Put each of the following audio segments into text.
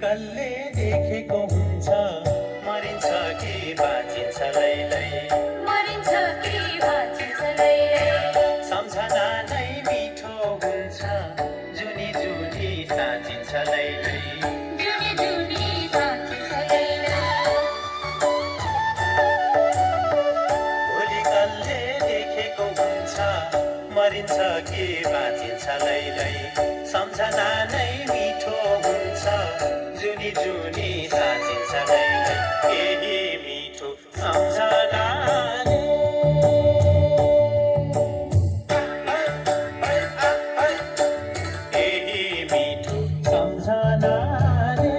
कसले देखेको हुन्छ मरिन्छ कि बाँचिन्छ लैलै मरिन्छ कि बाँचिन्छ लैलै सम्झना नै मिठो हुन्छ जुनी जुनी साँचिन्छ लैलै जुनी जुनी साँचिन्छ लैलै भोलि कसले देखेको हुन्छ मरिन्छ कि बाँचिन्छ लैलै सम्झना नै मिठो हुन्छ जुनी जुनी साँचिन्छ लैलै केही मिठो सम्झनाले केही मिठो सम्झनाले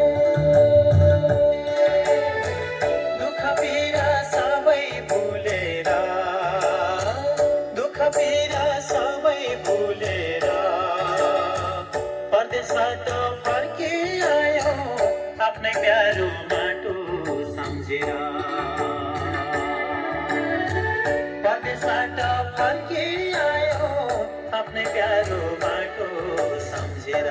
दुःख पीडा सबै भुलेर दुःख पीडा सबै भुलेर परदेशबाट फर्किआयो आफ्नै प्यारो माटो सम्झेर परदेशबाट फर्किआयो आफ्नै प्यारो माटो सम्झेर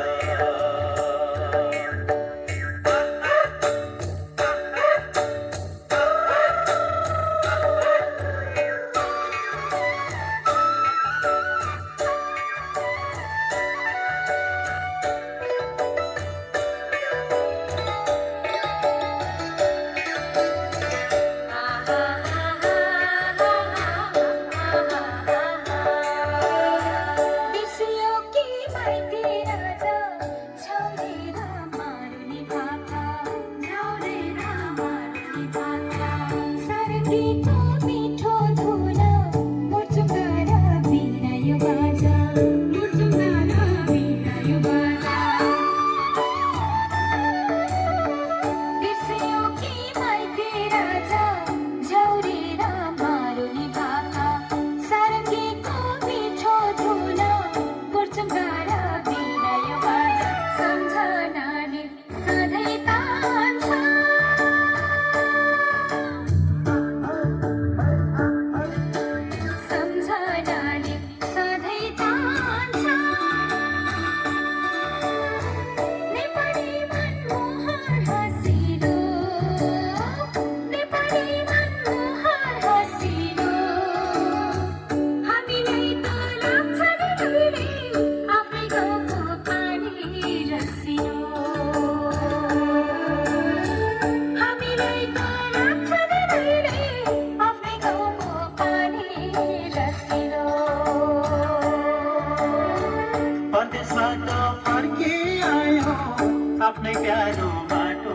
आफ्नै प्यारो माटो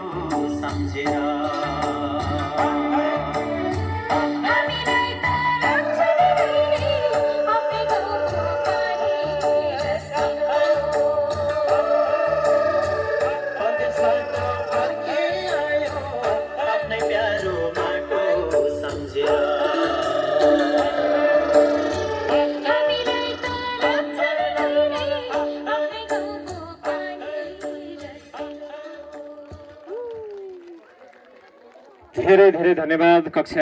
सम्झेर धेरै धेरै धन्यवाद कक्षा